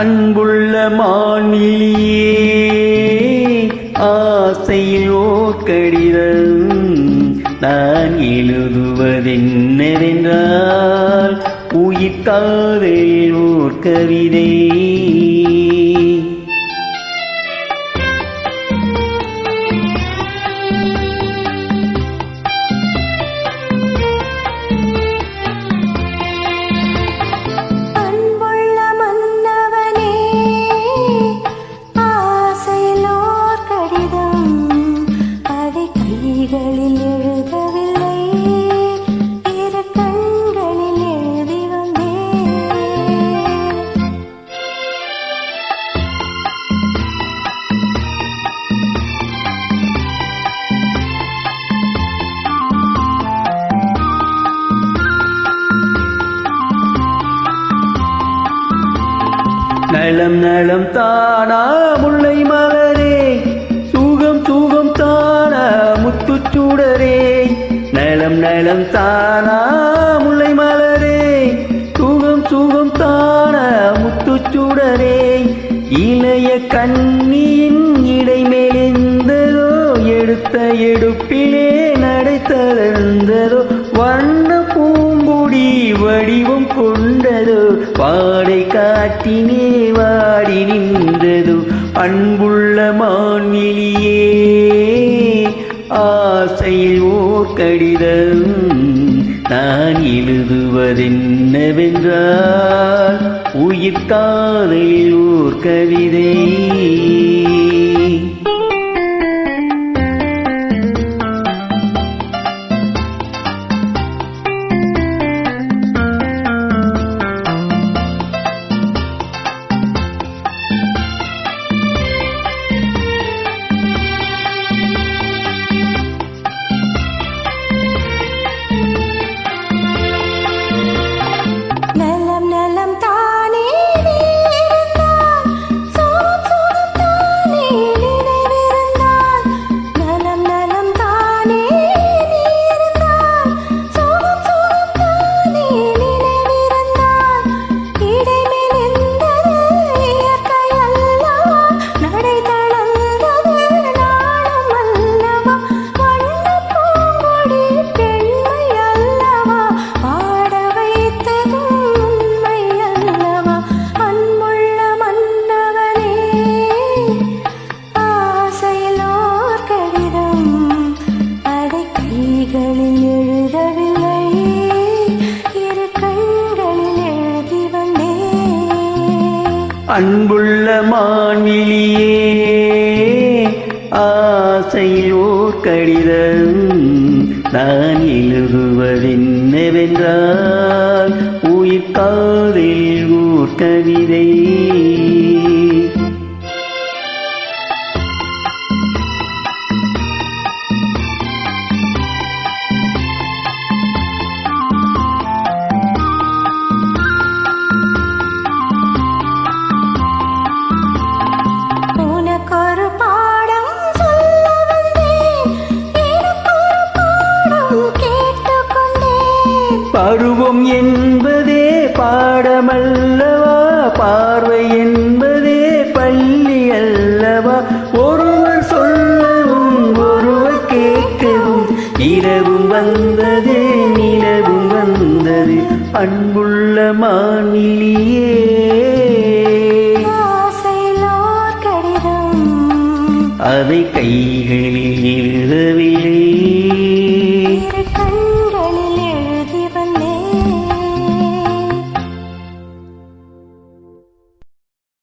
அன்புள்ள மான்விழியே ஆசையில் ஓர் கடிதம் நான் எழுதுவதென்னவென்றால் உயிர் காதலில் ஓர் கவிதை. நலம் நலம் தானா முல்லை மலரே, சுகம் சுகம் தானா முத்துச்சூடரே. நலம் நலம் தானா முல்லை மலரே, சுகம் சுகம் தானா முத்துச்சூடரே. இளைய கண்ணியின் இடை மெலிந்ததோ, எடுத்த எடுப்பிலே நடை தளர்ந்ததோ. வண்ண பூம்பொடி வடிவம் கொண்டதோ, பாடை காட்டினே வாடி நின்றதோ. அன்புள்ள மான்விழியே ஆசையில் ஓர் கடிதம் நான் எழுதுவதென்னவென்றால் உயிர் காதலில் ஓர் கவிதை. அன்புள்ள மான்விழியே ஆசையில் ஓர் கடிதம் நான் எழுதுவதென்னவென்றால் உயிர் காதலில் ஓர் கவிதை. பருவம் என்பதே பாடமல்லவா, பார்வை என்பதே பள்ளி அல்லவா. ஒருவர் சொல்லவும் ஒருவர் கேட்கவும் இரவும் வந்தது நிலவும் வந்தது. அன்புள்ள மான்விழியே அதை கைகளில் எழுதவில்லை.